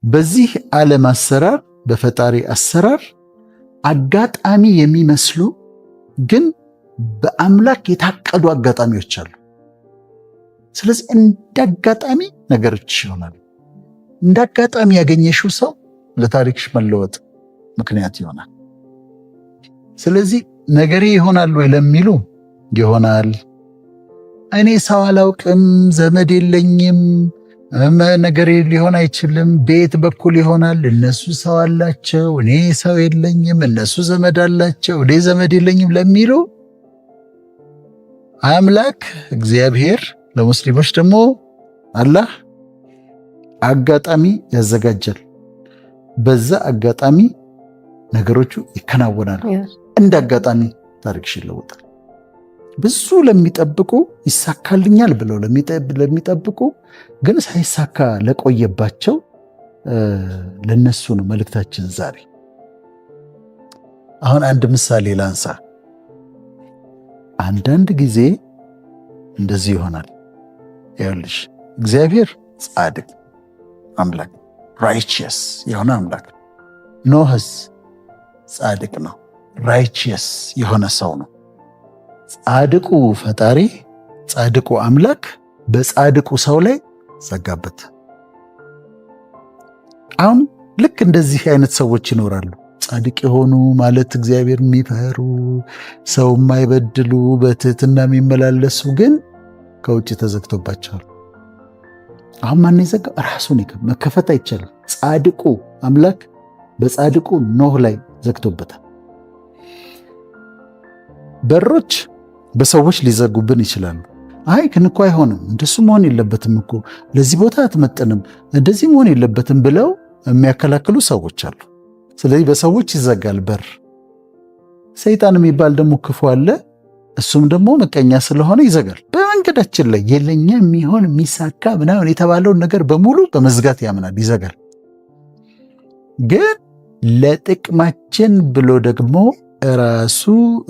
በዚህ ዓለም አሰራር በፈጣሪ አሰራር አጋጣሚ የሚመስሉ ግን በአምላክ የታቀዱ አጋጣሚዎች አሉ። ስለዚህ እንዳጋጣሚ ነገሮች ይሆናሉ። እንዳጋጣሚ ያገኘሽው ሰው ለታሪክሽ መለወጥ ምክንያት ይሆናል። ስለዚህ ነገሬ ይሆናል ወይ ለሚሉ ይሆናል። እኔ ሰው አላውቅም፣ ዘመድ የለኝም፣ ነገሬ ሊሆን አይችልም፣ ቤት በኩል ይሆናል፣ እነሱ ሰው አላቸው፣ እኔ ሰው የለኝም፣ እነሱ ዘመድ አላቸው፣ እኔ ዘመድ የለኝም ለሚሉ አምላክ እግዚአብሔር ለሙስሊሞች ደግሞ አላህ አጋጣሚ ያዘጋጃል። በዛ አጋጣሚ ነገሮቹ ይከናወናሉ። እንደ አጋጣሚ ታሪክሽ ይለወጣል። ብዙ ለሚጠብቁ ይሳካልኛል ብለው ለሚጠብቁ ግን ሳይሳካ ለቆየባቸው ለነሱ ነው መልእክታችን ዛሬ። አሁን አንድ ምሳሌ ላንሳ። አንዳንድ ጊዜ እንደዚህ ይሆናል። ይኸውልሽ እግዚአብሔር ጻድቅ አምላክ ራይቺየስ የሆነ አምላክ፣ ኖህስ ጻድቅ ነው፣ ራይቺየስ የሆነ ሰው ነው። ጻድቁ ፈጣሪ ጻድቁ አምላክ በጻድቁ ሰው ላይ ዘጋበት። አሁን ልክ እንደዚህ አይነት ሰዎች ይኖራሉ። ጻድቅ የሆኑ ማለት እግዚአብሔር የሚፈሩ ሰው የማይበድሉ በትህትና የሚመላለሱ ግን ከውጭ ተዘግቶባቸዋል። አሁን ማን ይዘጋው? ራሱን መከፈት አይቻልም። ጻድቁ አምላክ በጻድቁ ኖህ ላይ ዘግቶበታል። በሮች በሰዎች ሊዘጉብን ይችላሉ። አይ ግን እኮ አይሆንም፣ እንደሱ መሆን የለበትም እኮ፣ ለዚህ ቦታ አትመጥንም፣ እንደዚህ መሆን የለበትም ብለው የሚያከላክሉ ሰዎች አሉ። ስለዚህ በሰዎች ይዘጋል በር። ሰይጣን የሚባል ደግሞ ክፉ አለ። እሱም ደግሞ ምቀኛ ስለሆነ ይዘጋል። በመንገዳችን ላይ የለኛ የሚሆን የሚሳካ ምናምን የተባለውን ነገር በሙሉ በመዝጋት ያምናል፣ ይዘጋል። ግን ለጥቅማችን ብሎ ደግሞ ራሱ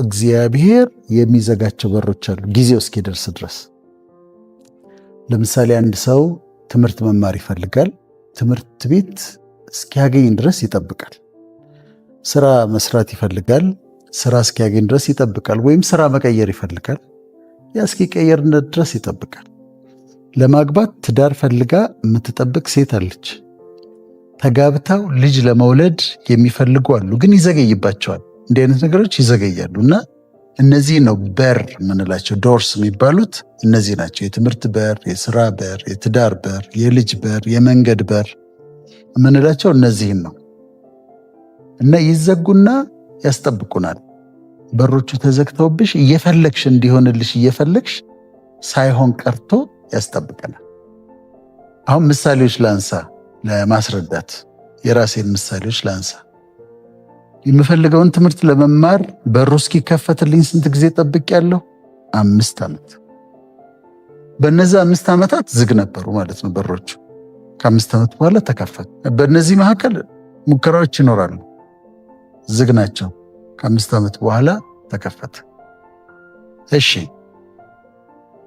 እግዚአብሔር የሚዘጋቸው በሮች አሉ ጊዜው እስኪደርስ ድረስ። ለምሳሌ አንድ ሰው ትምህርት መማር ይፈልጋል። ትምህርት ቤት እስኪያገኝ ድረስ ይጠብቃል። ስራ መስራት ይፈልጋል። ስራ እስኪያገኝ ድረስ ይጠብቃል። ወይም ስራ መቀየር ይፈልጋል። ያ እስኪቀየርነት ድረስ ይጠብቃል። ለማግባት ትዳር ፈልጋ የምትጠብቅ ሴት አለች። ተጋብተው ልጅ ለመውለድ የሚፈልጉ አሉ፣ ግን ይዘገይባቸዋል። እንዲህ አይነት ነገሮች ይዘገያሉ። እና እነዚህ ነው በር የምንላቸው፣ ዶርስ የሚባሉት እነዚህ ናቸው። የትምህርት በር፣ የስራ በር፣ የትዳር በር፣ የልጅ በር፣ የመንገድ በር የምንላቸው እነዚህን ነው። እና ይዘጉና ያስጠብቁናል። በሮቹ ተዘግተውብሽ እየፈለግሽ እንዲሆንልሽ እየፈለግሽ ሳይሆን ቀርቶ ያስጠብቀናል። አሁን ምሳሌዎች ላንሳ ለማስረዳት፣ የራሴን ምሳሌዎች ላንሳ። የምፈልገውን ትምህርት ለመማር በሩ እስኪከፈትልኝ ስንት ጊዜ ጠብቄያለሁ? 5 ዓመት። በእነዚህ 5 ዓመታት ዝግ ነበሩ ማለት ነው በሮቹ። ከ5 ዓመት በኋላ ተከፈቱ። በእነዚህ መካከል ሙከራዎች ይኖራሉ፣ ዝግ ናቸው። ከ5 ዓመት በኋላ ተከፈተ። እሺ፣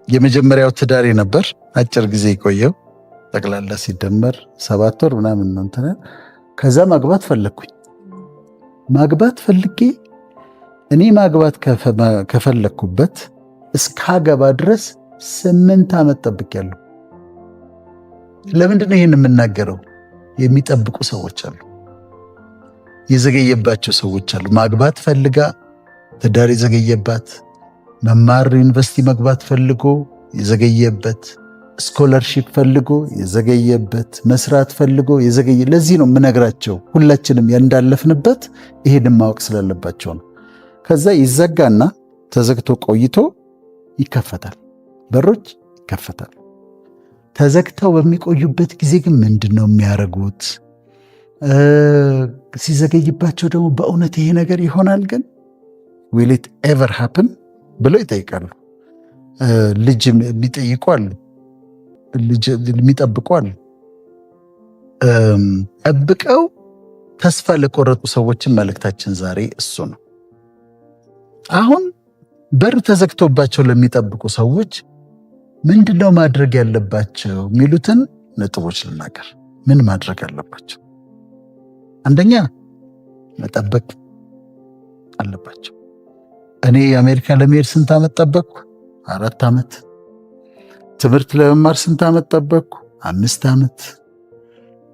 የመጀመሪያው ትዳሬ ነበር፣ አጭር ጊዜ የቆየው ጠቅላላ ሲደመር 7 ወር ምናምን ነው እንትን። ከዛ ማግባት ፈለግኩኝ። ማግባት ፈልጌ እኔ ማግባት ከፈለግኩበት እስካገባ ድረስ 8 ዓመት ጠብቄያለሁ። ለምንድን ነው ይህን የምናገረው? የሚጠብቁ ሰዎች አሉ፣ የዘገየባቸው ሰዎች አሉ። ማግባት ፈልጋ ትዳር የዘገየባት፣ መማር ዩኒቨርሲቲ መግባት ፈልጎ የዘገየበት፣ ስኮለርሺፕ ፈልጎ የዘገየበት፣ መስራት ፈልጎ የዘገየ። ለዚህ ነው የምነግራቸው፣ ሁላችንም እንዳለፍንበት ይሄን ማወቅ ስላለባቸው ነው። ከዛ ይዘጋና ተዘግቶ ቆይቶ ይከፈታል፣ በሮች ይከፈታል። ተዘግተው በሚቆዩበት ጊዜ ግን ምንድን ነው የሚያደርጉት? ሲዘገይባቸው ደግሞ በእውነት ይሄ ነገር ይሆናል ግን will it ever happen ብለው ይጠይቃሉ። ልጅ የሚጠይቁ አሉ፣ ልጅ የሚጠብቁ አሉ። ጠብቀው ተስፋ ለቆረጡ ሰዎችን መልእክታችን ዛሬ እሱ ነው። አሁን በር ተዘግቶባቸው ለሚጠብቁ ሰዎች ምንድነው ማድረግ ያለባቸው የሚሉትን ነጥቦች ልናገር። ምን ማድረግ አለባቸው? አንደኛ መጠበቅ አለባቸው። እኔ የአሜሪካ ለመሄድ ስንት ዓመት ጠበቅኩ? 4 ዓመት። ትምህርት ለመማር ስንት ዓመት ጠበቅኩ? 5 ዓመት።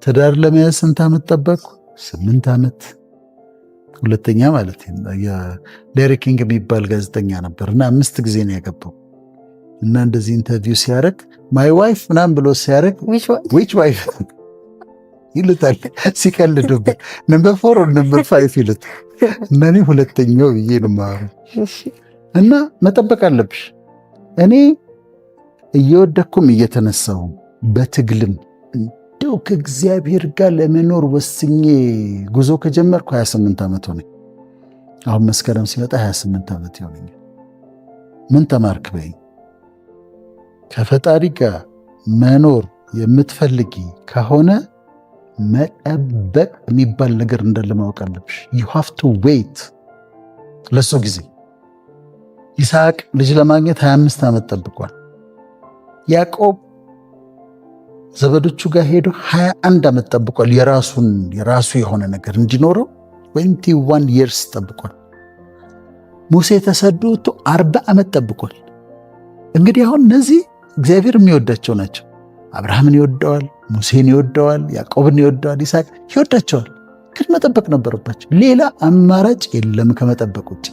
ትዳር ለመያዝ ስንት ዓመት ጠበቅኩ? 8 ዓመት። ሁለተኛ ማለት ሌሪ ኪንግ የሚባል ጋዜጠኛ ነበር እና 5 ጊዜ ነው ያገባው እና እንደዚህ ኢንተርቪው ሲያደርግ ማይ ዋይፍ ምናምን ብሎ ሲያደርግ ዊች ዋይፍ ይሉታል ሲቀልዱበት፣ ነምበር 4 ነምበር 5 ይሉት እና እኔ ሁለተኛው ብዬ ነው እና መጠበቅ አለብሽ። እኔ እየወደኩም እየተነሳው በትግልም እንደው ከእግዚአብሔር ጋር ለመኖር ወስኜ ጉዞ ከጀመርኩ 28 ዓመት ሆነኝ። አሁን መስከረም ሲመጣ 28 ዓመት ይሆነኛል። ምን ተማርክ በይ? ከፈጣሪ ጋር መኖር የምትፈልጊ ከሆነ መጠበቅ የሚባል ነገር እንዳለ ማወቅ አለብሽ። you have to wait ለሱ ጊዜ። ይስሐቅ ልጅ ለማግኘት 25 ዓመት ጠብቋል። ያዕቆብ ዘመዶቹ ጋር ሄዶ 21 ዓመት ጠብቋል። የራሱ የሆነ ነገር እንዲኖረው 21 years ጠብቋል። ሙሴ ተሰዶ 40 ዓመት ጠብቋል። እንግዲህ አሁን እነዚህ እግዚአብሔር የሚወዳቸው ናቸው። አብርሃምን ይወደዋል፣ ሙሴን ይወደዋል፣ ያዕቆብን ይወደዋል፣ ይስሐቅ ይወዳቸዋል። ግን መጠበቅ ነበረባቸው። ሌላ አማራጭ የለም ከመጠበቅ ውጭ።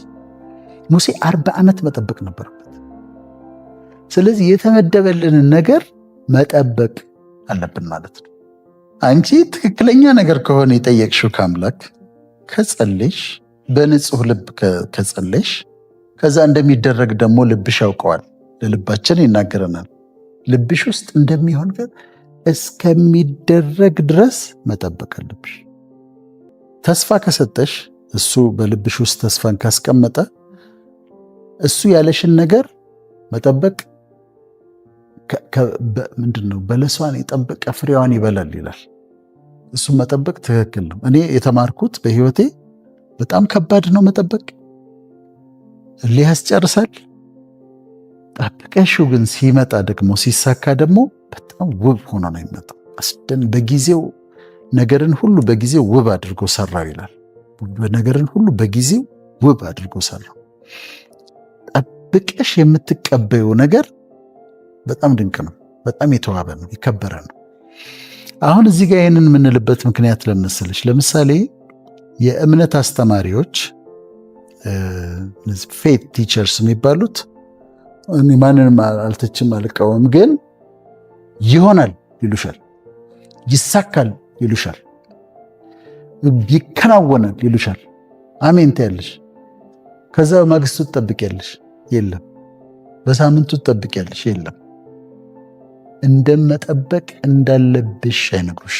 ሙሴ 40 ዓመት መጠበቅ ነበረበት። ስለዚህ የተመደበልንን ነገር መጠበቅ አለብን ማለት ነው። አንቺ ትክክለኛ ነገር ከሆነ የጠየቅሽው ከአምላክ ከጸለሽ፣ በንጹህ ልብ ከጸለሽ፣ ከዛ እንደሚደረግ ደግሞ ልብሽ ያውቀዋል። ለልባችን ይናገረናል። ልብሽ ውስጥ እንደሚሆን ግን እስከሚደረግ ድረስ መጠበቅ አለብሽ። ተስፋ ከሰጠሽ፣ እሱ በልብሽ ውስጥ ተስፋን ካስቀመጠ፣ እሱ ያለሽን ነገር መጠበቅ ምንድን ነው? በለሷን የጠበቀ ፍሬዋን ይበላል ይላል። እሱም መጠበቅ ትክክል ነው። እኔ የተማርኩት በህይወቴ በጣም ከባድ ነው መጠበቅ። እልህ ያስጨርሳል። ጠብቀሽው ግን ሲመጣ ደግሞ ሲሳካ ደግሞ በጣም ውብ ሆኖ ነው የሚመጣው። በጊዜው ነገርን ሁሉ በጊዜው ውብ አድርጎ ሰራው ይላል። ነገርን ሁሉ በጊዜው ውብ አድርጎ ሰራው። ጠብቀሽ የምትቀበዩ ነገር በጣም ድንቅ ነው። በጣም የተዋበ ነው፣ የከበረ ነው። አሁን እዚህ ጋር ይህንን የምንልበት ምክንያት ለመሰለሽ፣ ለምሳሌ የእምነት አስተማሪዎች ፌት ቲቸርስ የሚባሉት ማንንም አልተችም አልቃወም፣ ግን ይሆናል ይሉሻል፣ ይሳካል ይሉሻል፣ ይከናወናል ይሉሻል። አሜን ትያለሽ። ከዛ በማግስቱ ትጠብቂያለሽ፣ የለም። በሳምንቱ ትጠብቂያለሽ፣ የለም። እንደመጠበቅ እንዳለብሽ አይነግሩሽ።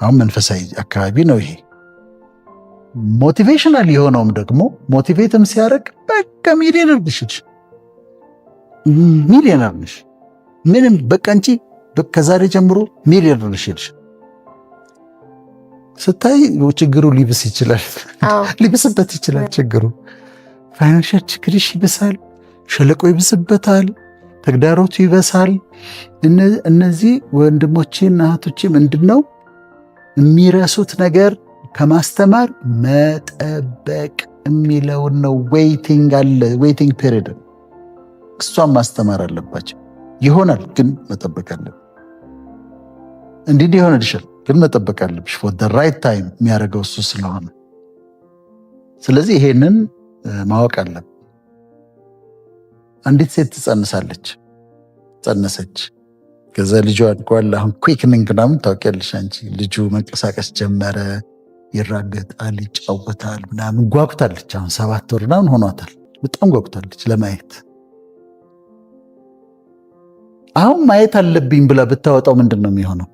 አሁን መንፈሳዊ አካባቢ ነው ይሄ። ሞቲቬሽናል የሆነውም ደግሞ ሞቲቬትም ሲያደርግ በቃ ሚሊዮነር ነሽ፣ ምንም በቃ እንጂ ከዛሬ ጀምሮ ሚሊዮነር ነሽ ይልሽ። ስታይ ችግሩ ሊብስ ይችላል፣ ሊብስበት ይችላል። ችግሩ ፋይናንሻል ችግርሽ ይብሳል፣ ሸለቆ ይብስበታል፣ ተግዳሮቱ ይበሳል። እነዚህ ወንድሞቼና እህቶቼ ምንድነው የሚረሱት ነገር? ከማስተማር መጠበቅ የሚለውን ነው። ዌይቲንግ አለ፣ ዌይቲንግ ፔሪድ። እሷን ማስተማር አለባቸው። ይሆናል ግን መጠበቅ አለብን። እንዲህ ይሆንልሻል ግን መጠበቅ አለብሽ። ፎር ዘ ራይት ታይም የሚያደርገው እሱ ስለሆነ፣ ስለዚህ ይሄንን ማወቅ አለብን። አንዲት ሴት ትጸንሳለች፣ ጸነሰች። ከዛ ልጁ አድጓል። አሁን ኩዊክኒንግ ምናምን ታውቂያለሽ አንቺ። ልጁ መንቀሳቀስ ጀመረ፣ ይራገጣል፣ ይጫወታል ምናምን። ጓጉታለች። አሁን 7 ወር ምናምን ሆኗታል። በጣም ጓጉታለች ለማየት። አሁን ማየት አለብኝ ብላ ብታወጣው ምንድን ነው የሚሆነው?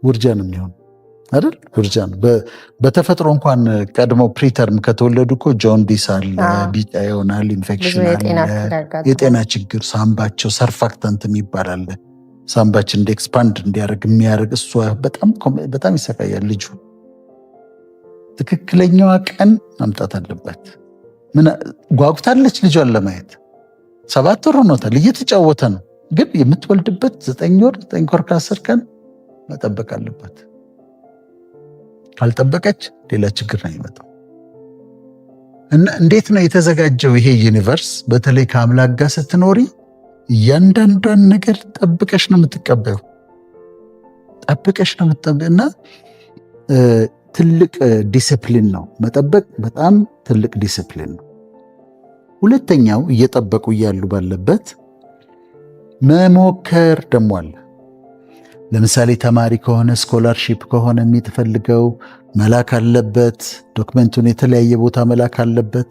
ውርጃ ነው የሚሆነው አይደል? ውርጃ ነው። በተፈጥሮ እንኳን ቀድሞ ፕሪተርም ከተወለዱ እኮ ጆንዲስ አለ፣ ቢጫ ይሆናል፣ ኢንፌክሽን አለ፣ የጤና ችግር፣ ሳምባቸው ሰርፋክታንት የሚባል አለ። ሳምባችን እንደ ኤክስፓንድ እንዲያደርግ የሚያደርግ እሷ በጣም ይሰቃያል ልጁ። ትክክለኛዋ ቀን ማምጣት አለባት። ጓጉታለች ልጇን ለማየት። 7 ወር ሆኖታል። እየተጫወተ ነው። ግን የምትወልድበት 9 ወር 9 ወር ከ10 ቀን መጠበቅ አለባት። ካልጠበቀች ሌላ ችግር ነው የሚመጣው። እና እንዴት ነው የተዘጋጀው ይሄ ዩኒቨርስ? በተለይ ከአምላክ ጋር ስትኖሪ እያንዳንዷን ነገር ጠብቀሽ ነው የምትቀበዩ፣ ጠብቀሽ ነው የምትጠበዩ። እና ትልቅ ዲስፕሊን ነው መጠበቅ፣ በጣም ትልቅ ዲስፕሊን ነው። ሁለተኛው እየጠበቁ እያሉ ባለበት መሞከር ደግሞ አለ። ለምሳሌ ተማሪ ከሆነ ስኮላርሺፕ ከሆነ የሚፈልገው መላክ አለበት፣ ዶክመንቱን የተለያየ ቦታ መላክ አለበት።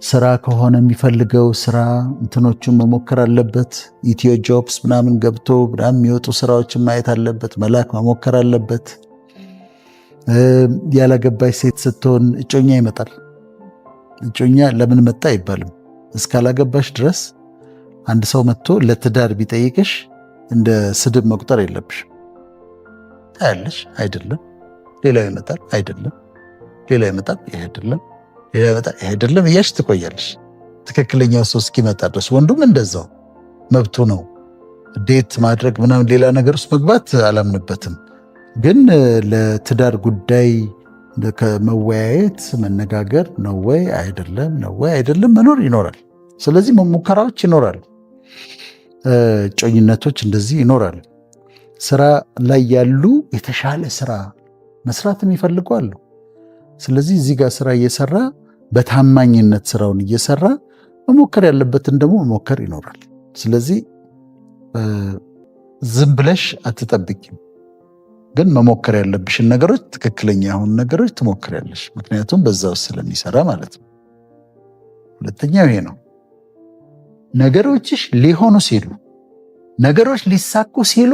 ስራ ከሆነ የሚፈልገው ስራ እንትኖቹን መሞከር አለበት። ኢትዮ ጆብስ ምናምን ገብቶ ምናምን የሚወጡ ስራዎችን ማየት አለበት፣ መላክ መሞከር አለበት። ያላገባች ሴት ስትሆን እጮኛ ይመጣል። እጮኛ ለምን መጣ አይባልም። እስካላገባሽ ድረስ አንድ ሰው መጥቶ ለትዳር ቢጠይቅሽ እንደ ስድብ መቁጠር የለብሽም። ታያለሽ፣ አይደለም ሌላው ይመጣል፣ አይደለም ሌላው ይመጣል፣ ይሄ አይደለም ሌላው ይመጣል፣ ይሄ አይደለም እያልሽ ትቆያለሽ ትክክለኛው ሰው እስኪመጣ ድረስ። ወንዱም እንደዛው መብቱ ነው። ዴት ማድረግ ምናምን ሌላ ነገር ውስጥ መግባት አላምንበትም። ግን ለትዳር ጉዳይ ከመወያየት መነጋገር ነው ወይ አይደለም፣ ነው ወይ አይደለም መኖር ይኖራል። ስለዚህ ሙከራዎች ይኖራሉ፣ ጮኝነቶች እንደዚህ ይኖራሉ። ስራ ላይ ያሉ የተሻለ ስራ መስራት የሚፈልጉ አሉ። ስለዚህ እዚህ ጋር ስራ እየሰራ በታማኝነት ስራውን እየሰራ መሞከር ያለበትን ደግሞ መሞከር ይኖራል። ስለዚህ ዝም ብለሽ አትጠብቂም፣ ግን መሞከር ያለብሽን ነገሮች፣ ትክክለኛ የሆኑ ነገሮች ትሞክሪያለሽ። ምክንያቱም በዛ ውስጥ ስለሚሰራ ማለት ነው። ሁለተኛው ይሄ ነው። ነገሮችሽ ሊሆኑ ሲሉ፣ ነገሮች ሊሳኩ ሲሉ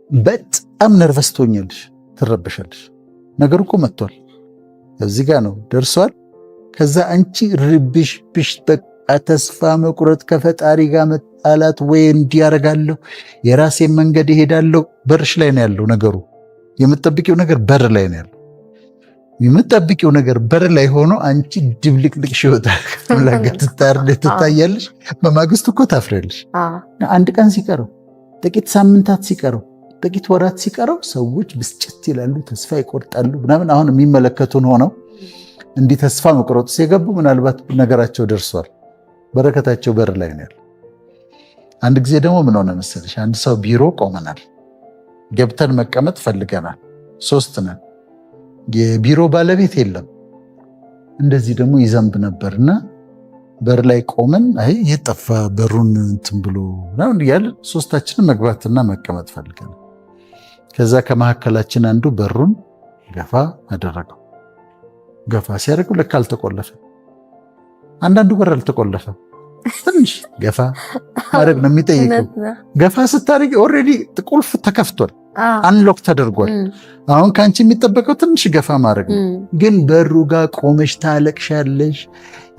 በጣም ነርቨስ ትሆኛለሽ፣ ትረበሻለሽ። ነገሩ እኮ መጥቷል፣ እዚህ ጋር ነው ደርሷል። ከዛ አንቺ ርብሽ ብሽ፣ በቃ ተስፋ መቁረጥ፣ ከፈጣሪ ጋር መጣላት፣ ወይ እንዲያረጋለሁ የራሴን መንገድ ይሄዳለሁ። በርሽ ላይ ነው ያለው ነገሩ። የምትጠብቂው ነገር በር ላይ ነው ያለው። የምትጠብቂው ነገር በር ላይ ሆኖ አንቺ ድብልቅልቅሽ ይወጣል። ትታያለሽ። በማግስቱ እኮ ታፍሪያለሽ። አንድ ቀን ሲቀረው፣ ጥቂት ሳምንታት ሲቀረው፣ ጥቂት ወራት ሲቀረው ሰዎች ብስጭት ይላሉ፣ ተስፋ ይቆርጣሉ ምናምን። አሁን የሚመለከቱን ሆነው እንዲህ ተስፋ መቁረጥ ሲገቡ ምናልባት ነገራቸው ደርሷል፣ በረከታቸው በር ላይ ነው ያለው። አንድ ጊዜ ደግሞ ምን ሆነ መሰለሽ፣ አንድ ሰው ቢሮ ቆመናል፣ ገብተን መቀመጥ ፈልገናል፣ 3 ነን፣ የቢሮ ባለቤት የለም። እንደዚህ ደግሞ ይዘንብ ነበርና በር ላይ ቆመን አይ የጠፋ በሩን እንትን ብሎ ምናምን እያልን 3ታችንን መግባትና መቀመጥ ፈልገናል። ከዛ ከመካከላችን አንዱ በሩን ገፋ አደረገው። ገፋ ሲያደርገው ለካ አልተቆለፈ። አንዳንዱ በር አልተቆለፈ፣ ትንሽ ገፋ ማድረግ ነው የሚጠይቀው። ገፋ ስታደርጊ ኦልሬዲ ቁልፍ ተከፍቷል፣ አንሎክ ተደርጓል። አሁን ከአንቺ የሚጠበቀው ትንሽ ገፋ ማድረግ ነው። ግን በሩ ጋር ቆመሽ ታለቅሻለሽ።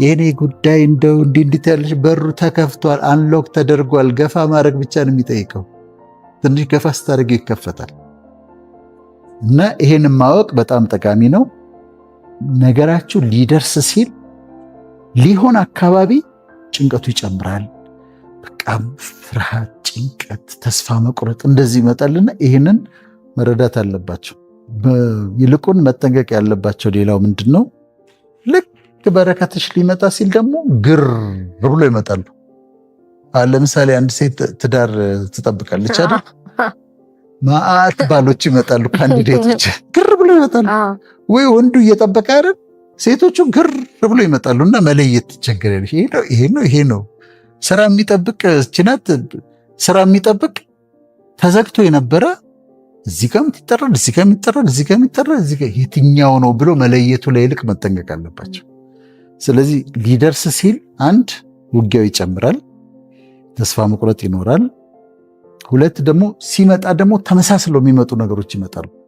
የኔ ጉዳይ እንደው እንዲህ ያለሽ፣ በሩ ተከፍቷል፣ አንሎክ ተደርጓል። ገፋ ማድረግ ብቻ ነው የሚጠይቀው። ትንሽ ገፋ ስታደርጊ ይከፈታል። እና ይሄንን ማወቅ በጣም ጠቃሚ ነው። ነገራችሁ ሊደርስ ሲል ሊሆን አካባቢ ጭንቀቱ ይጨምራል። በቃ ፍርሃት፣ ጭንቀት፣ ተስፋ መቁረጥ እንደዚህ ይመጣልና ይህንን መረዳት አለባቸው። ይልቁን መጠንቀቅ ያለባቸው ሌላው ምንድን ነው? ልክ በረከትሽ ሊመጣ ሲል ደግሞ ግር ብሎ ይመጣሉ። ለምሳሌ አንድ ሴት ትዳር ትጠብቃለች አይደል? ማአት ባሎች ይመጣሉ፣ ካንዲዴቶች ግር ብሎ ይመጣሉ። ወይ ወንዱ እየጠበቀ አይደል? ሴቶቹ ግር ብሎ ይመጣሉ እና መለየት ትቸገራለች። ይሄ ነው ስራ የሚጠብቅ ችናት ስራ የሚጠብቅ ተዘግቶ የነበረ እዚህ ጋር ይጠራል፣ እዚህ ጋር ይጠራል፣ እዚህ ጋር ይጠራል፣ እዚህ ጋር የትኛው ነው ብሎ መለየቱ ላይ ይልቅ መጠንቀቅ አለባቸው። ስለዚህ ሊደርስ ሲል አንድ ውጊያው ይጨምራል፣ ተስፋ መቁረጥ ይኖራል። 2 ደግሞ ሲመጣ ደግሞ ተመሳስለው የሚመጡ ነገሮች ይመጣሉ።